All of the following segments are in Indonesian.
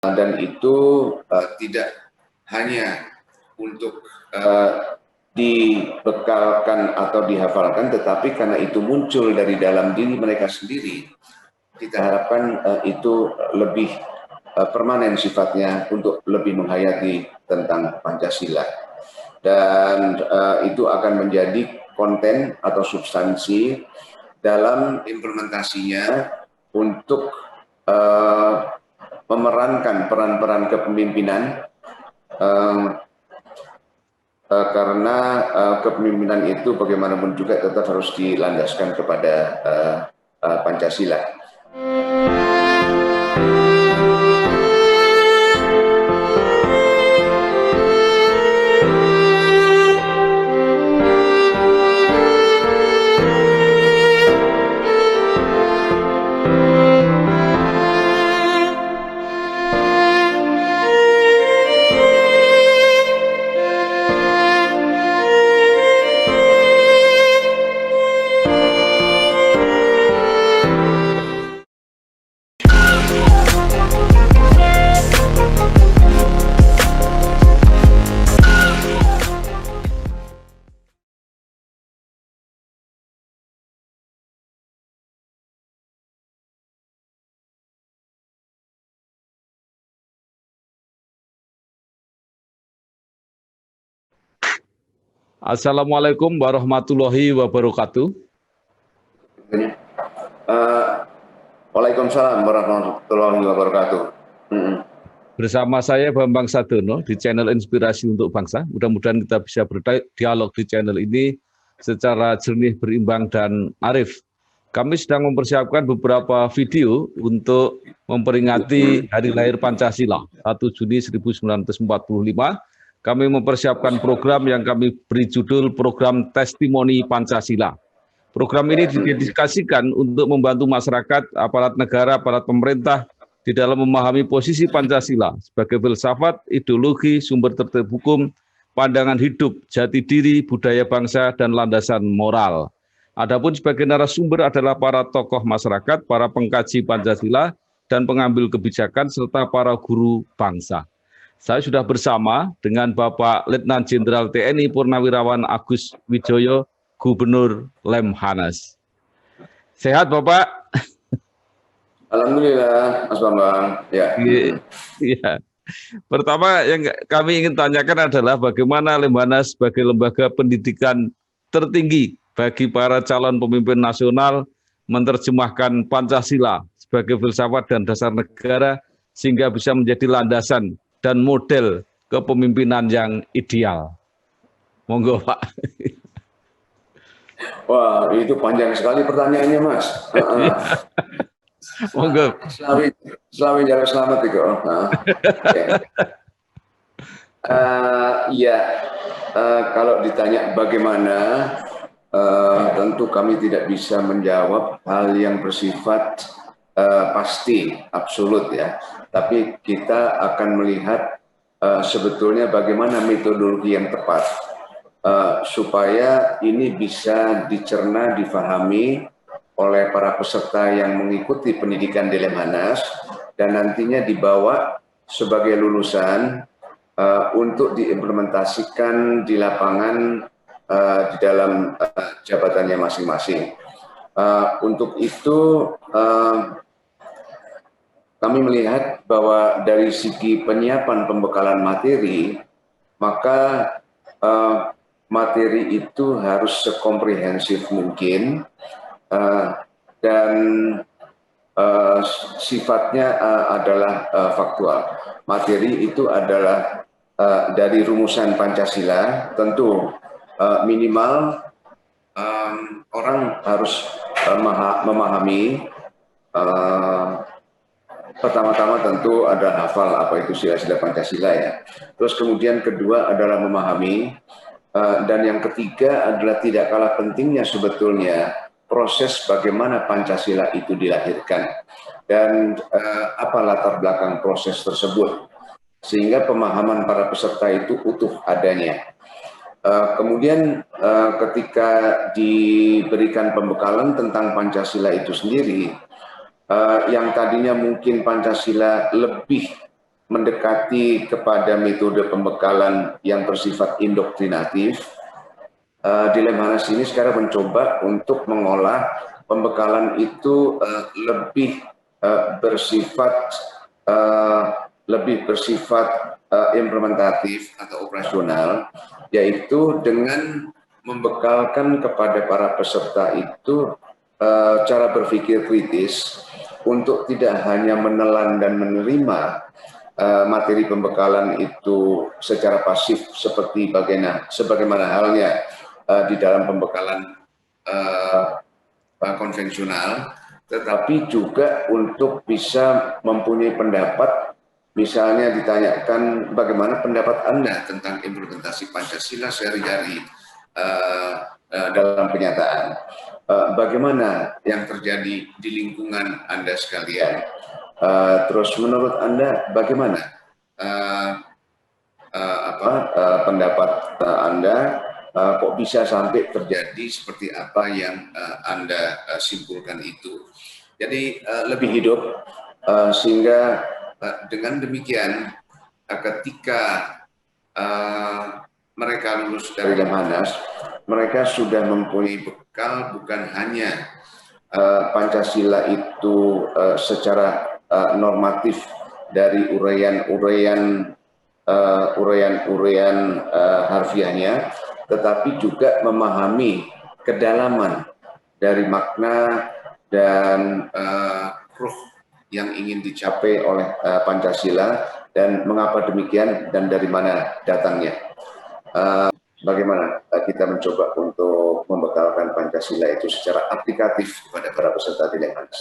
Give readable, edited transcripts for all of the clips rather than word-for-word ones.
dan itu tidak hanya untuk dibekalkan atau dihafalkan, tetapi karena itu muncul dari dalam diri mereka sendiri, kita harapkan itu lebih permanen sifatnya untuk lebih menghayati tentang Pancasila. Dan itu akan menjadi konten atau substansi dalam implementasinya untuk memerankan peran-peran kepemimpinan, karena kepemimpinan itu bagaimanapun juga tetap harus dilandaskan kepada Pancasila. Assalamualaikum warahmatullahi wabarakatuh. Waalaikumsalam warahmatullahi wabarakatuh. Bersama saya Bambang Sadono di channel Inspirasi untuk Bangsa. Mudah-mudahan kita bisa berdialog di channel ini secara jernih, berimbang, dan arif. Kami sedang mempersiapkan beberapa video untuk memperingati Hari Lahir Pancasila 1 Juni 1945. Kami mempersiapkan program yang kami beri judul Program Testimoni Pancasila. Program ini didedikasikan untuk membantu masyarakat, aparat negara, aparat pemerintah di dalam memahami posisi Pancasila sebagai filsafat, ideologi, sumber tertib hukum, pandangan hidup, jati diri, budaya bangsa, dan landasan moral. Adapun sebagai narasumber adalah para tokoh masyarakat, para pengkaji Pancasila, dan pengambil kebijakan, serta para guru bangsa. Saya sudah bersama dengan Bapak Letnan Jenderal TNI Purnawirawan Agus Wijoyo, Gubernur Lemhanas. Sehat Bapak? Alhamdulillah, Mas Bambang. Ya. Iya. Pertama yang kami ingin tanyakan adalah bagaimana Lemhanas sebagai lembaga pendidikan tertinggi bagi para calon pemimpin nasional menerjemahkan Pancasila sebagai filsafat dan dasar negara sehingga bisa menjadi landasan dan model kepemimpinan yang ideal. Monggo Pak. Wah, itu panjang sekali pertanyaannya, Mas. Monggo. Selamat jalan selamat itu. Kalau ditanya bagaimana, tentu kami tidak bisa menjawab hal yang bersifat pasti, absolut ya. Tapi kita akan melihat sebetulnya bagaimana metodologi yang tepat supaya ini bisa dicerna, difahami oleh para peserta yang mengikuti pendidikan di Lemhanas dan nantinya dibawa sebagai lulusan untuk diimplementasikan di lapangan di dalam jabatannya masing-masing. Untuk itu kami melihat bahwa dari segi penyiapan pembekalan materi, maka materi itu harus sekomprehensif mungkin dan sifatnya adalah faktual. Materi itu adalah dari rumusan Pancasila, tentu minimal orang harus memahami. Pertama-tama tentu ada hafal apa itu sila-sila Pancasila ya. Terus kemudian kedua adalah memahami, dan yang ketiga adalah tidak kalah pentingnya sebetulnya proses bagaimana Pancasila itu dilahirkan dan apa latar belakang proses tersebut sehingga pemahaman para peserta itu utuh adanya. Kemudian ketika diberikan pembekalan tentang Pancasila itu sendiri, yang tadinya mungkin Pancasila lebih mendekati kepada metode pembekalan yang bersifat indoktrinatif, di Lemhanas ini sekarang mencoba untuk mengolah pembekalan itu lebih bersifat implementatif atau operasional, yaitu dengan membekalkan kepada para peserta itu cara berpikir kritis untuk tidak hanya menelan dan menerima materi pembekalan itu secara pasif seperti sebagaimana halnya di dalam pembekalan konvensional, tetapi juga untuk bisa mempunyai pendapat. Misalnya ditanyakan bagaimana pendapat Anda tentang implementasi Pancasila sehari-hari dalam kenyataan. Bagaimana yang terjadi di lingkungan Anda sekalian. Terus menurut Anda bagaimana pendapat Anda, kok bisa sampai terjadi seperti apa yang Anda simpulkan itu. Jadi lebih hidup, sehingga dengan demikian ketika mereka lulus dari Lemhanas, mereka sudah mempunyai bekal bukan hanya Pancasila itu secara normatif dari uraian harfiahnya, tetapi juga memahami kedalaman dari makna dan ruh yang ingin dicapai oleh Pancasila dan mengapa demikian dan dari mana datangnya. Bagaimana kita mencoba untuk membekalkan Pancasila itu secara aplikatif kepada para peserta di Lemhanas.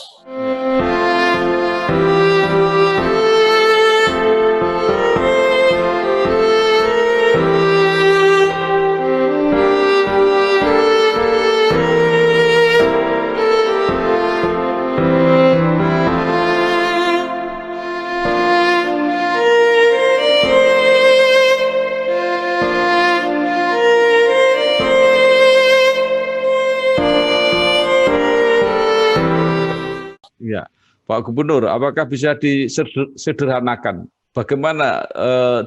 Ya, Pak Gubernur, apakah bisa disederhanakan bagaimana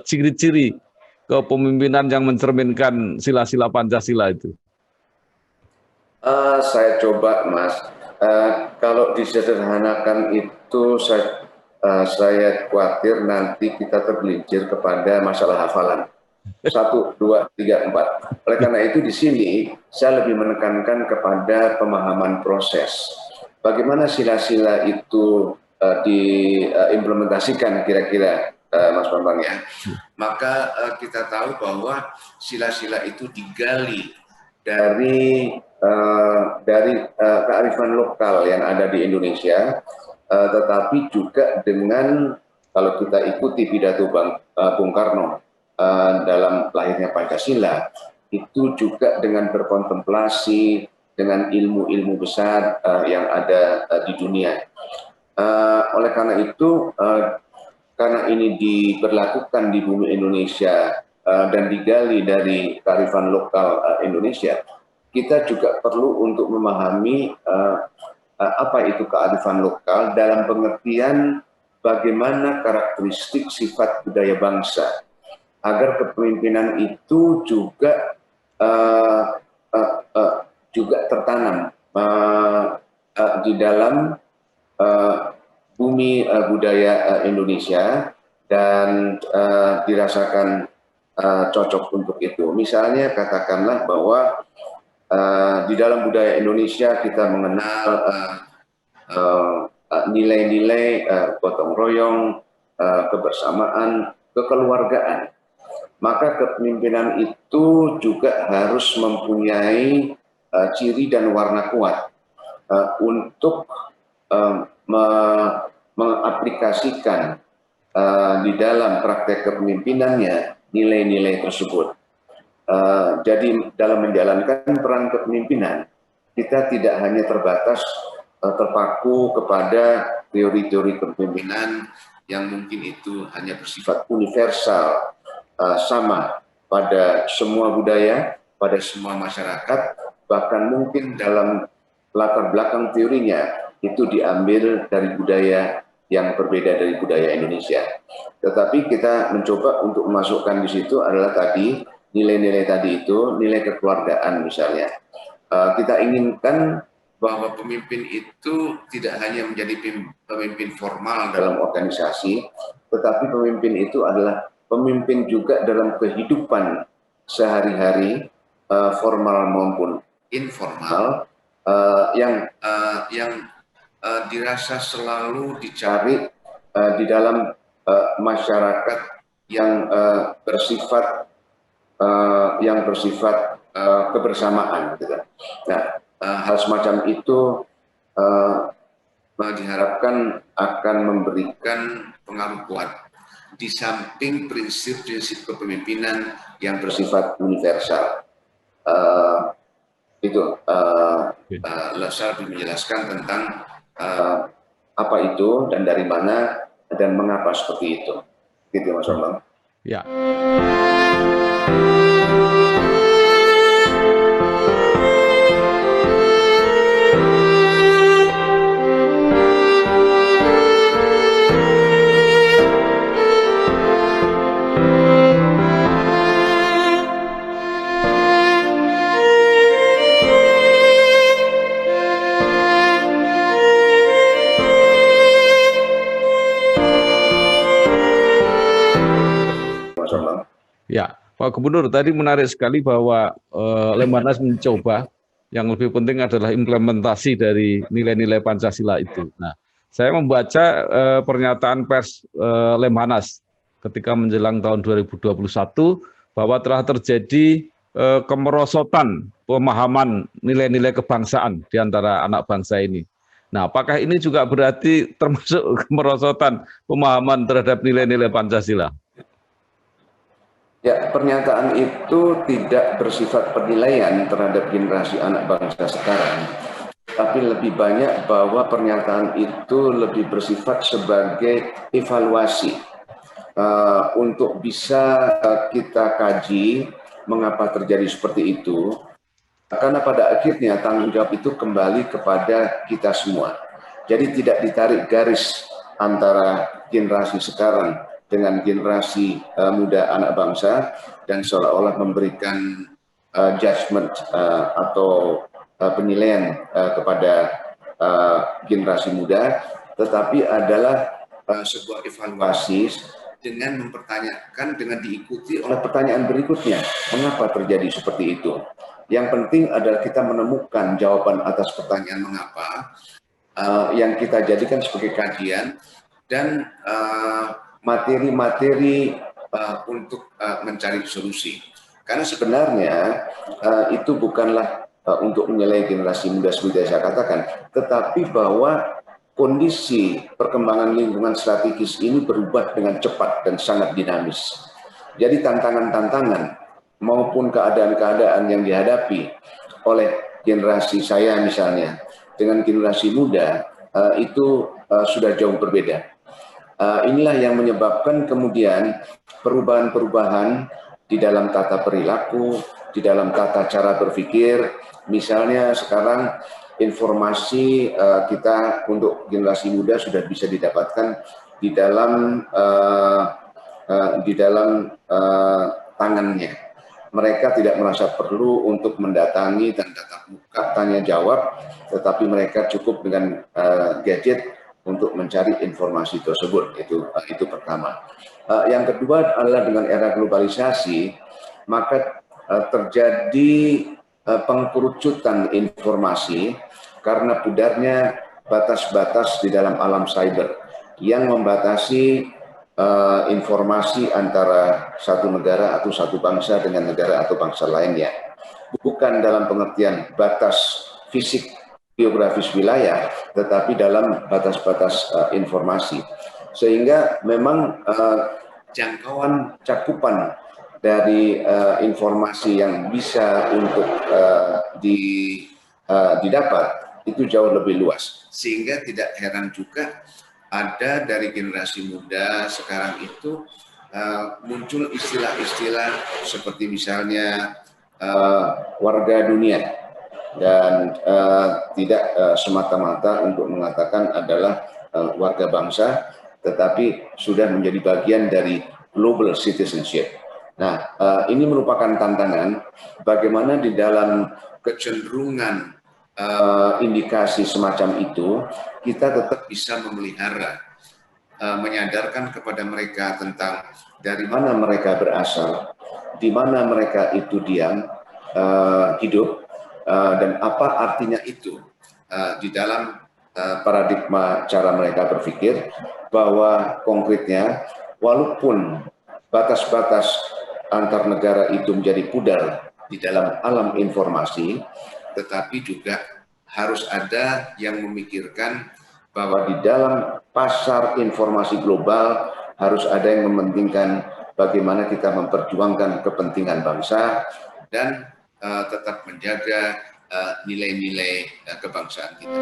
ciri-ciri kepemimpinan yang mencerminkan sila-sila Pancasila itu? Saya coba, Mas. Kalau disederhanakan itu saya khawatir nanti kita tergelincir kepada masalah hafalan. 1, 2, 3, 4. Oleh karena itu di sini saya lebih menekankan kepada pemahaman proses. Bagaimana sila-sila itu diimplementasikan kira-kira, Mas Bambang ya. Maka kita tahu bahwa sila-sila itu digali dari kearifan lokal yang ada di Indonesia, tetapi juga dengan, kalau kita ikuti pidato Bung Karno dalam lahirnya Pancasila, itu juga dengan berkontemplasi dengan ilmu-ilmu besar yang ada di dunia. Oleh karena itu, karena ini diberlakukan di bumi Indonesia dan digali dari kearifan lokal Indonesia, kita juga perlu untuk memahami apa itu kearifan lokal dalam pengertian bagaimana karakteristik sifat budaya bangsa, agar kepemimpinan itu juga tertanam di dalam bumi budaya Indonesia dan dirasakan cocok untuk itu. Misalnya katakanlah bahwa di dalam budaya Indonesia kita mengenal nilai-nilai gotong royong, kebersamaan, kekeluargaan. Maka kepemimpinan itu juga harus mempunyai ciri dan warna kuat untuk mengaplikasikan di dalam praktek kepemimpinannya nilai-nilai tersebut. Jadi dalam menjalankan peran kepemimpinan, kita tidak hanya terpaku kepada teori-teori kepemimpinan yang mungkin itu hanya bersifat universal, sama pada semua budaya, pada semua masyarakat, bahkan mungkin dalam latar belakang teorinya itu diambil dari budaya yang berbeda dari budaya Indonesia. Tetapi kita mencoba untuk memasukkan di situ adalah tadi nilai-nilai tadi itu, nilai kekeluargaan misalnya. Kita inginkan bahwa pemimpin itu tidak hanya menjadi pemimpin formal dalam organisasi, tetapi pemimpin itu adalah pemimpin juga dalam kehidupan sehari-hari, formal maupun informal, yang dirasa selalu dicari di dalam masyarakat yang bersifat kebersamaan. Gitu. Nah, hal semacam itu diharapkan akan memberikan pengaruh kuat di samping prinsip-prinsip kepemimpinan yang bersifat universal. Saya lebih menjelaskan tentang apa itu dan dari mana dan mengapa seperti itu. Gitu Mas Bambang. Ya. Ya, Pak Gubernur, tadi menarik sekali bahwa Lemhanas mencoba yang lebih penting adalah implementasi dari nilai-nilai Pancasila itu. Nah, saya membaca pernyataan pers Lemhanas ketika menjelang tahun 2021 bahwa telah terjadi kemerosotan pemahaman nilai-nilai kebangsaan di antara anak bangsa ini. Nah, apakah ini juga berarti termasuk kemerosotan pemahaman terhadap nilai-nilai Pancasila? Ya, pernyataan itu tidak bersifat penilaian terhadap generasi anak bangsa sekarang, tapi lebih banyak bahwa pernyataan itu lebih bersifat sebagai evaluasi untuk bisa kita kaji mengapa terjadi seperti itu, karena pada akhirnya tanggung jawab itu kembali kepada kita semua. Jadi tidak ditarik garis antara generasi sekarang dengan generasi muda anak bangsa dan seolah-olah memberikan judgement atau penilaian kepada generasi muda, tetapi adalah sebuah evaluasi dengan mempertanyakan, dengan diikuti oleh pertanyaan berikutnya, mengapa terjadi seperti itu. Yang penting adalah kita menemukan jawaban atas pertanyaan mengapa yang kita jadikan sebagai kajian dan materi-materi untuk mencari solusi. Karena sebenarnya itu bukanlah untuk menilai generasi muda seperti saya katakan, tetapi bahwa kondisi perkembangan lingkungan strategis ini berubah dengan cepat dan sangat dinamis. Jadi tantangan-tantangan maupun keadaan-keadaan yang dihadapi oleh generasi saya misalnya dengan generasi muda itu sudah jauh berbeda. Inilah yang menyebabkan kemudian perubahan-perubahan di dalam tata perilaku, di dalam tata cara berpikir. Misalnya sekarang informasi kita untuk generasi muda sudah bisa didapatkan di dalam tangannya. Mereka tidak merasa perlu untuk mendatangi dan tatap muka tanya jawab, tetapi mereka cukup dengan gadget untuk mencari informasi tersebut. Itu pertama. Yang kedua adalah dengan era globalisasi, maka terjadi pengkerucutan informasi karena pudarnya batas-batas di dalam alam cyber yang membatasi informasi antara satu negara atau satu bangsa dengan negara atau bangsa lainnya. Bukan dalam pengertian batas fisik geografis wilayah, tetapi dalam batas-batas informasi. Sehingga memang jangkauan cakupan dari informasi yang bisa untuk didapat itu jauh lebih luas. Sehingga tidak heran juga ada dari generasi muda sekarang itu muncul istilah-istilah seperti misalnya warga dunia. Dan tidak semata-mata untuk mengatakan adalah warga bangsa, tetapi sudah menjadi bagian dari global citizenship. Nah, ini merupakan tantangan bagaimana di dalam kecenderungan indikasi semacam itu, kita tetap bisa memelihara, menyadarkan kepada mereka tentang dari mana mereka berasal, di mana mereka itu diam, hidup, dan apa artinya itu di dalam paradigma cara mereka berpikir, bahwa konkretnya walaupun batas-batas antar negara itu menjadi pudar di dalam alam informasi, tetapi juga harus ada yang memikirkan bahwa di dalam pasar informasi global harus ada yang mementingkan bagaimana kita memperjuangkan kepentingan bangsa dan tetap menjaga nilai-nilai kebangsaan kita.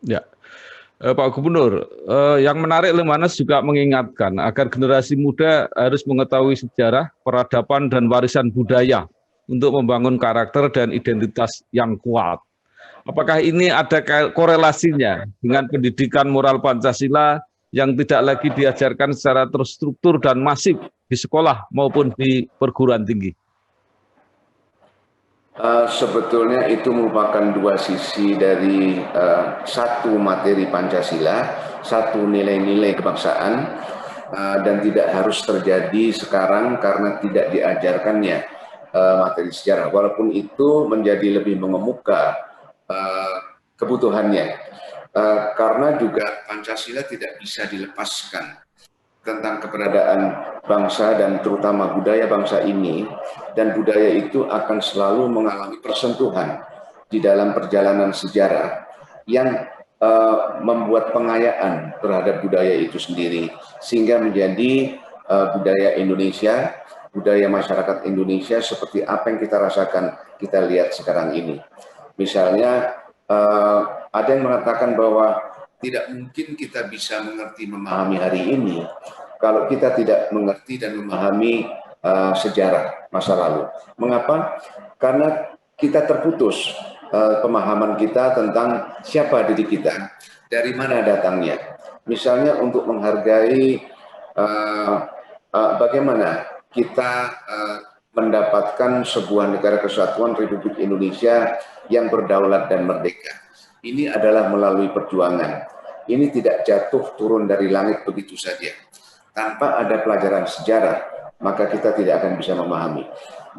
Ya, Pak Gubernur, yang menarik Lemhanas juga mengingatkan agar generasi muda harus mengetahui sejarah, peradaban, dan warisan budaya untuk membangun karakter dan identitas yang kuat. Apakah ini ada korelasinya dengan pendidikan moral Pancasila yang tidak lagi diajarkan secara terstruktur dan masif di sekolah maupun di perguruan tinggi? Sebetulnya itu merupakan dua sisi dari satu materi Pancasila, satu nilai-nilai kebangsaan, dan tidak harus terjadi sekarang karena tidak diajarkannya materi sejarah. Walaupun itu menjadi lebih mengemuka kebutuhannya, karena juga Pancasila tidak bisa dilepaskan tentang keberadaan bangsa dan terutama budaya bangsa ini, dan budaya itu akan selalu mengalami persentuhan di dalam perjalanan sejarah yang membuat pengayaan terhadap budaya itu sendiri sehingga menjadi budaya Indonesia, budaya masyarakat Indonesia seperti apa yang kita rasakan, kita lihat sekarang ini. Misalnya ada yang mengatakan bahwa tidak mungkin kita bisa mengerti, memahami hari ini kalau kita tidak mengerti dan memahami sejarah masa lalu. Mengapa? Karena kita terputus pemahaman kita tentang siapa diri kita, dari mana datangnya. Misalnya untuk menghargai bagaimana kita mendapatkan sebuah negara kesatuan Republik Indonesia yang berdaulat dan merdeka. Ini adalah melalui perjuangan. Ini tidak jatuh turun dari langit begitu saja. Tanpa ada pelajaran sejarah, maka kita tidak akan bisa memahami.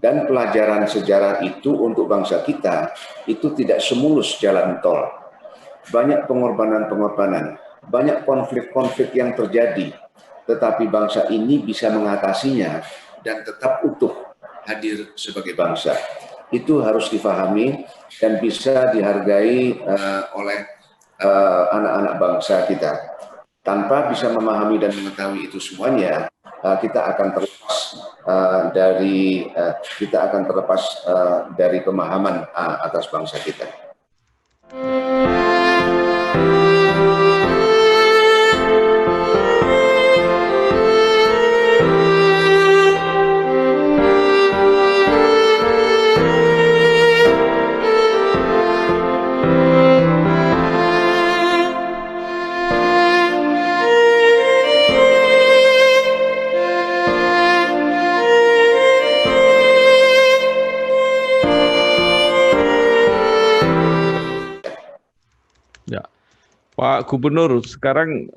Dan pelajaran sejarah itu untuk bangsa kita, itu tidak semulus jalan tol. Banyak pengorbanan-pengorbanan, banyak konflik-konflik yang terjadi. Tetapi bangsa ini bisa mengatasinya dan tetap utuh hadir sebagai bangsa. Itu harus difahami dan bisa dihargai oleh anak-anak bangsa kita. Tanpa bisa memahami dan mengetahui itu semuanya, kita akan terlepas dari pemahaman atas bangsa kita. Pak Gubernur, sekarang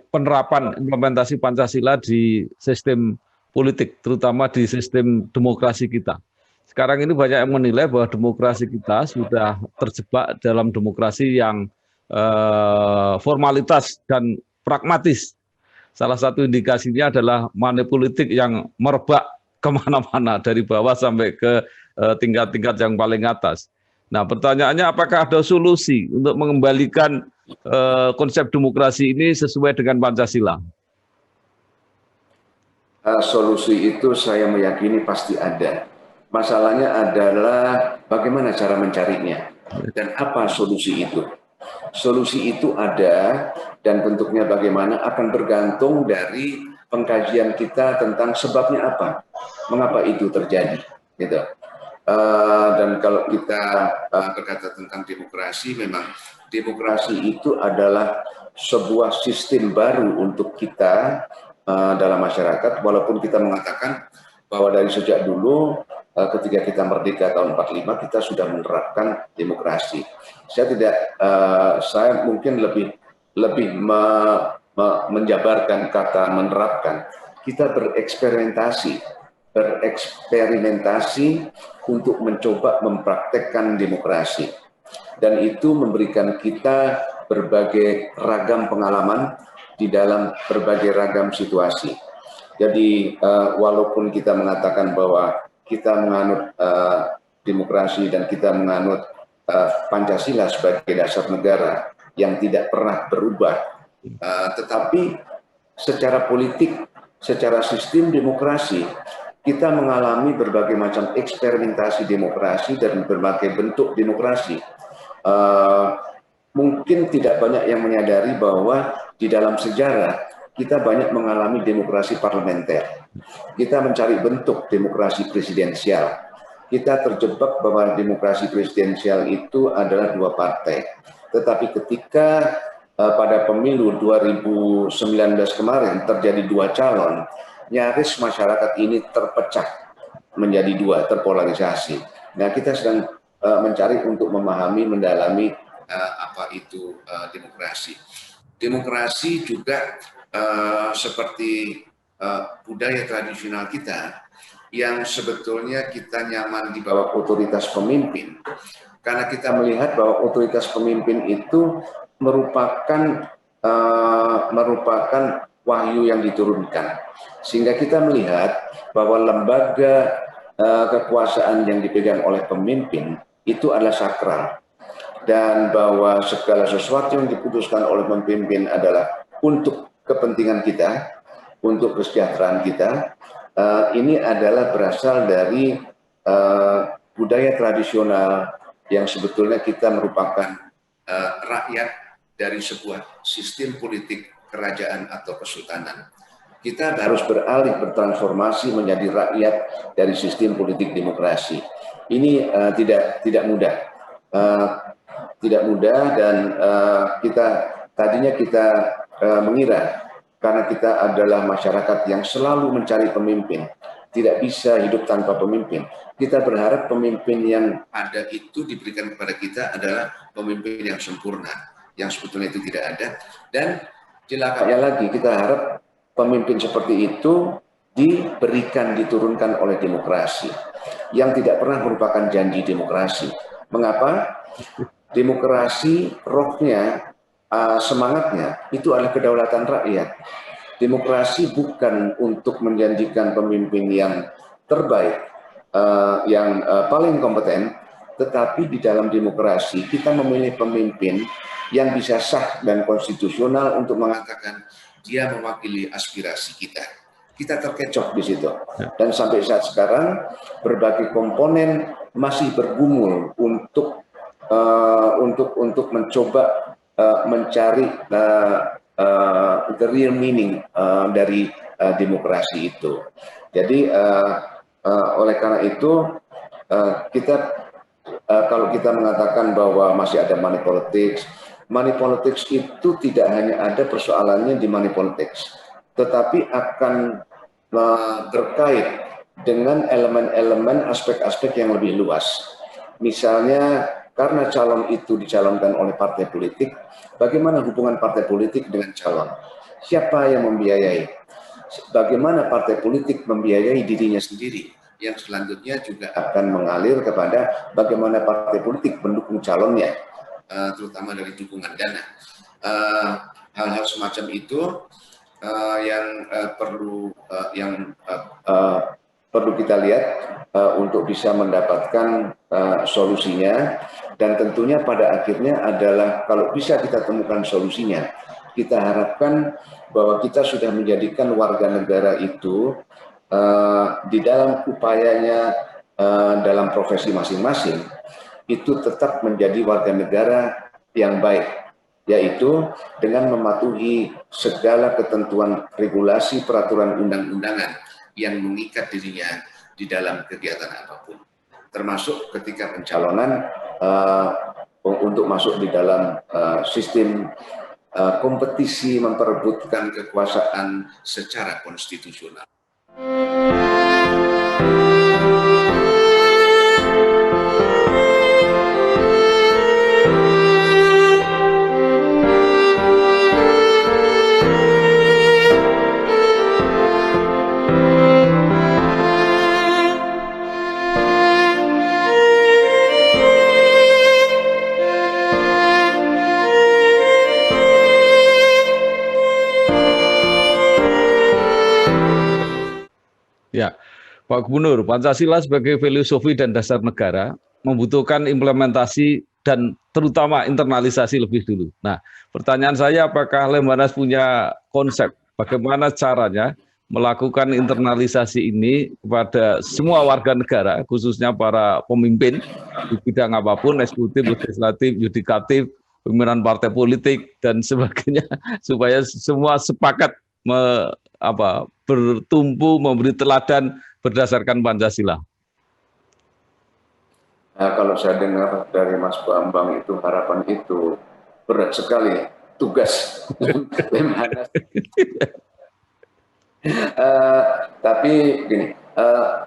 penerapan implementasi Pancasila di sistem politik, terutama di sistem demokrasi kita. Sekarang ini banyak yang menilai bahwa demokrasi kita sudah terjebak dalam demokrasi yang formalitas dan pragmatis. Salah satu indikasinya adalah money politik yang merebak kemana-mana, dari bawah sampai ke tingkat-tingkat yang paling atas. Nah, pertanyaannya apakah ada solusi untuk mengembalikan konsep demokrasi ini sesuai dengan Pancasila? Solusi itu saya meyakini pasti ada. Masalahnya adalah bagaimana cara mencarinya dan apa solusi itu. Solusi itu ada dan bentuknya bagaimana akan bergantung dari pengkajian kita tentang sebabnya apa, mengapa itu terjadi, gitu. Dan kalau kita berkata tentang demokrasi, memang demokrasi itu adalah sebuah sistem baru untuk kita dalam masyarakat, walaupun kita mengatakan bahwa dari sejak dulu ketika kita merdeka tahun 45 kita sudah menerapkan demokrasi. Saya mungkin lebih menjabarkan kata menerapkan. Kita bereksperimentasi untuk mencoba mempraktekkan demokrasi, dan itu memberikan kita berbagai ragam pengalaman di dalam berbagai ragam situasi. Jadi walaupun kita mengatakan bahwa kita menganut demokrasi dan kita menganut Pancasila sebagai dasar negara yang tidak pernah berubah, tetapi secara politik, secara sistem demokrasi, kita mengalami berbagai macam eksperimentasi demokrasi dan berbagai bentuk demokrasi. Mungkin tidak banyak yang menyadari bahwa di dalam sejarah kita banyak mengalami demokrasi parlementer. Kita mencari bentuk demokrasi presidensial. Kita terjebak bahwa demokrasi presidensial itu adalah dua partai. Tetapi ketika pada pemilu 2019 kemarin terjadi dua calon, nyaris masyarakat ini terpecah menjadi dua, terpolarisasi. Nah, kita sedang mencari untuk memahami, mendalami apa itu demokrasi. Demokrasi juga seperti budaya tradisional kita yang sebetulnya kita nyaman di bawah otoritas pemimpin, karena kita melihat bahwa otoritas pemimpin itu merupakan wahyu yang diturunkan, sehingga kita melihat bahwa lembaga kekuasaan yang dipegang oleh pemimpin itu adalah sakral, dan bahwa segala sesuatu yang diputuskan oleh pemimpin adalah untuk kepentingan kita, untuk kesejahteraan kita. Ini adalah berasal dari budaya tradisional yang sebetulnya kita merupakan rakyat dari sebuah sistem politik kerajaan atau kesultanan. Kita harus beralih bertransformasi menjadi rakyat dari sistem politik demokrasi. Ini tidak mudah. Tidak mudah, dan tadinya kita mengira karena kita adalah masyarakat yang selalu mencari pemimpin, tidak bisa hidup tanpa pemimpin. Kita berharap pemimpin yang ada itu diberikan kepada kita adalah pemimpin yang sempurna, yang sebetulnya itu tidak ada. Dan celakanya lagi, kita harap pemimpin seperti itu diturunkan oleh demokrasi, yang tidak pernah merupakan janji demokrasi. Mengapa? Demokrasi rohnya, semangatnya itu adalah kedaulatan rakyat. Demokrasi bukan untuk menjanjikan pemimpin yang terbaik, yang paling kompeten, tetapi di dalam demokrasi kita memilih pemimpin yang bisa sah dan konstitusional untuk mengatakan dia mewakili aspirasi kita. Kita terkecoh di situ, dan sampai saat sekarang berbagai komponen masih bergumul untuk mencoba mencari the real meaning dari demokrasi itu. Jadi oleh karena itu kalau kita mengatakan bahwa masih ada money politics itu tidak hanya ada persoalannya di money politics, tetapi akan terkait dengan elemen-elemen aspek-aspek yang lebih luas. Misalnya, karena calon itu dicalonkan oleh partai politik, bagaimana hubungan partai politik dengan calon? Siapa yang membiayai? Bagaimana partai politik membiayai dirinya sendiri? Yang selanjutnya juga akan mengalir kepada bagaimana partai politik mendukung calonnya, terutama dari dukungan dana. Hal-hal semacam itu yang perlu kita lihat untuk bisa mendapatkan solusinya, dan tentunya pada akhirnya adalah kalau bisa kita temukan solusinya, kita harapkan bahwa kita sudah menjadikan warga negara itu di dalam upayanya dalam profesi masing-masing itu tetap menjadi warga negara yang baik, yaitu dengan mematuhi segala ketentuan regulasi peraturan undang-undangan yang mengikat dirinya di dalam kegiatan apapun, termasuk ketika pencalonan untuk masuk di dalam sistem kompetisi memperebutkan kekuasaan secara konstitusional. Ya, Pak Gubernur, Pancasila sebagai filosofi dan dasar negara membutuhkan implementasi dan terutama internalisasi lebih dulu. Nah, pertanyaan saya, apakah Lemhanas punya konsep bagaimana caranya melakukan internalisasi ini kepada semua warga negara, khususnya para pemimpin di bidang apapun, eksekutif, legislatif, yudikatif, pimpinan partai politik, dan sebagainya, supaya semua sepakat bertumpu memberi teladan berdasarkan Pancasila. Nah, kalau saya dengar dari Mas Bambang itu harapan itu berat sekali tugas Lemhanas. Tapi gini,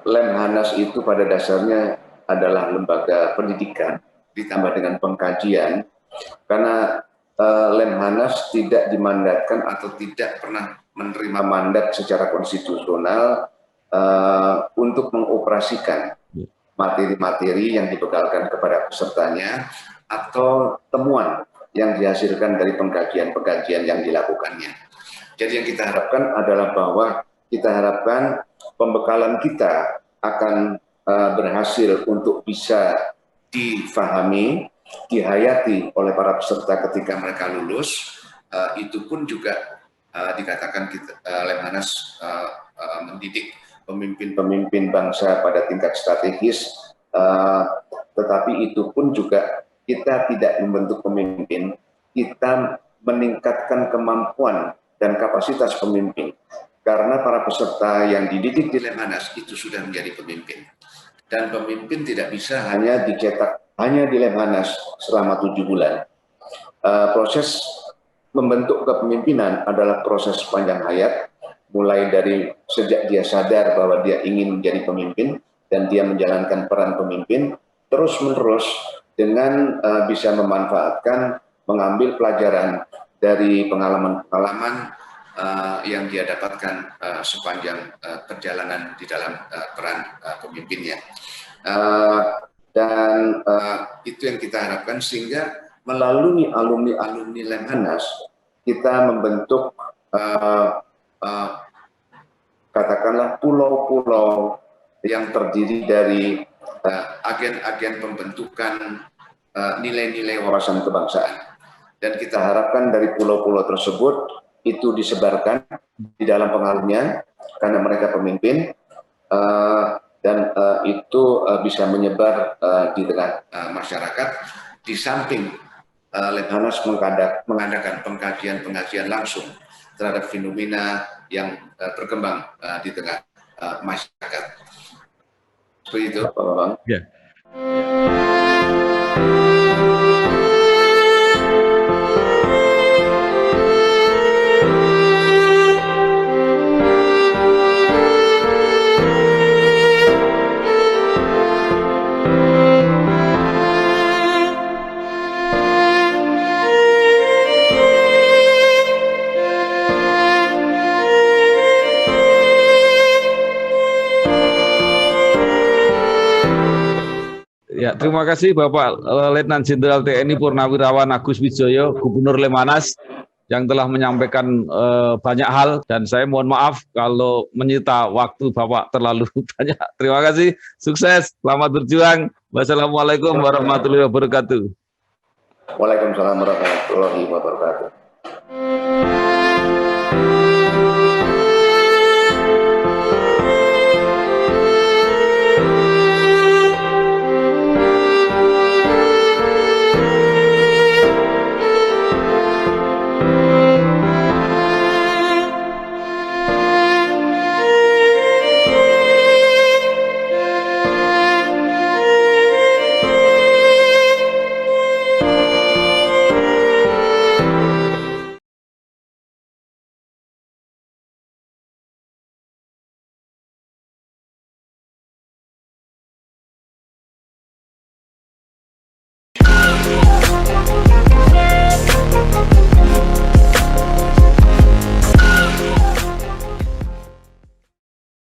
Lemhanas itu pada dasarnya adalah lembaga pendidikan ditambah dengan pengkajian, karena Lemhanas tidak dimandatkan atau tidak pernah menerima mandat secara konstitusional untuk mengoperasikan materi-materi yang dibekalkan kepada pesertanya atau temuan yang dihasilkan dari pengkajian-pengkajian yang dilakukannya. Jadi yang kita harapkan adalah bahwa kita harapkan pembekalan kita akan berhasil untuk bisa difahami, dihayati oleh para peserta ketika mereka lulus. Itu pun juga dikatakan Lemhanas mendidik pemimpin-pemimpin bangsa pada tingkat strategis, tetapi itu pun juga kita tidak membentuk pemimpin, kita meningkatkan kemampuan dan kapasitas pemimpin, karena para peserta yang dididik di Lemhanas itu sudah menjadi pemimpin, dan pemimpin tidak bisa hanya dicetak hanya di Lemhanas selama 7 bulan. Proses membentuk kepemimpinan adalah proses sepanjang hayat, mulai dari sejak dia sadar bahwa dia ingin menjadi pemimpin dan dia menjalankan peran pemimpin terus-menerus dengan bisa memanfaatkan, mengambil pelajaran dari pengalaman-pengalaman yang dia dapatkan sepanjang perjalanan di dalam peran pemimpinnya. Dan itu yang kita harapkan, sehingga melalui alumni-alumni Lemhanas kita membentuk katakanlah pulau-pulau yang terdiri dari agen-agen pembentukan nilai-nilai wawasan kebangsaan, dan kita harapkan dari pulau-pulau tersebut itu disebarkan di dalam pengaruhnya karena mereka pemimpin, dan itu bisa menyebar di tengah masyarakat, di samping Lemhanas mengadakan pengkajian-pengkajian langsung terhadap fenomena yang berkembang di tengah masyarakat. Seperti itu, Pak Bambang. Ya. Ya, terima kasih Bapak Letnan Jenderal TNI Purnawirawan Agus Wijoyo, Gubernur Lemhanas. yang telah menyampaikan banyak hal, dan saya mohon maaf kalau menyita waktu Bapak terlalu banyak. Terima kasih, sukses, selamat berjuang. Wassalamualaikum warahmatullahi wabarakatuh. Waalaikumsalam warahmatullahi wabarakatuh.